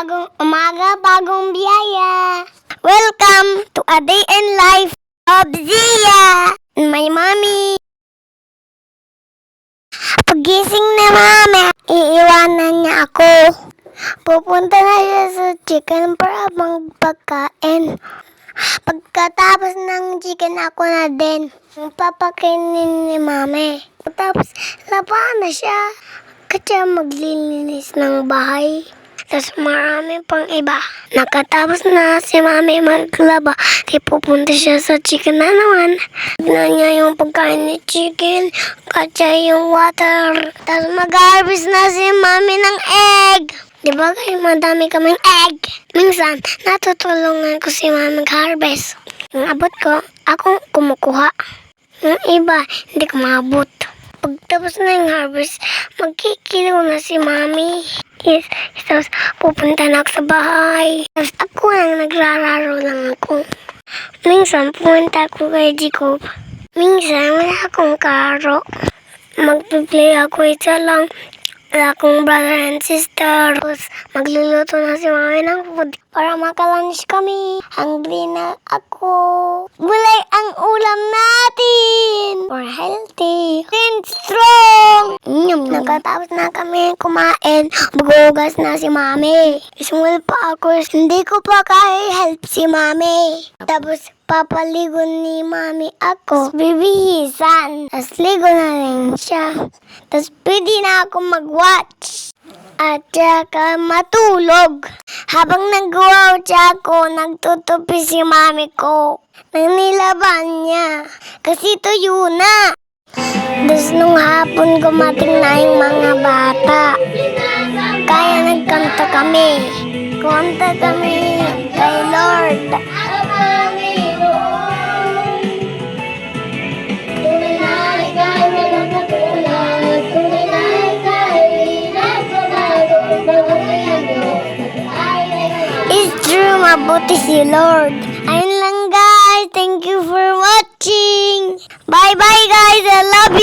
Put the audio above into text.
bagong umaga, bagong biyaya. Welcome to a day in life of Zia and my mommy. Pagising ni mami, iiwanan niya ako. Pupunta na siya sa chicken para magpagkain. Pagkatapos ng chicken, ako na din. Papakainin ni mami. Tapos, labaan na siya. Kasi maglilinis ng bahay. Tapos marami pang iba. Nakatapos na si mami maglaba. Di pupunta siya sa chicken na naman. Tignan niya yung pagkain ni chicken. Katsa yung water. Tapos mag-harvest na si mami ng egg. Di ba kayo madami kaming egg? Minsan, natutulungan ko si mami mag-harvest. Yung abot ko, ako kumukuha. Yung iba, hindi ko maabot. Pagtapos na yung harvest, magkikilo na si mami. Yes, tapos pupunta na ako sa bahay. Tapos ako lang nagrararo lang ako. Minsan pumunta ako kay Jacob. Minsan wala akong karo. Magpiplay ako isa lang. Wala akong brother and sister. Tapos magluluto na si mami ng food para makalunch kami. Hungry na ako. Gulay ang ulam natin. For healthy and strong. Nakatapos na kami kumain. Bugugas na si mami. Small pa ako. Hindi ko pa kaya help si mami. Tapos papaligo ni mami ako. Bibihisan. Tapos ligo na rin siya. Tapos pwede na ako mag-watch. At saka matulog. Habang nag-watch ako, nagtutupi si mami ko. Nang nilaban niya. Kasi tuyo na. Tapos nung hapon gumating na yung mga bata. Kaya nagkanta kami. Kanta kami kay Lord. It's true, mabuti si Lord. Ayun lang guys. Thank you for watching. Bye bye guys. I love you.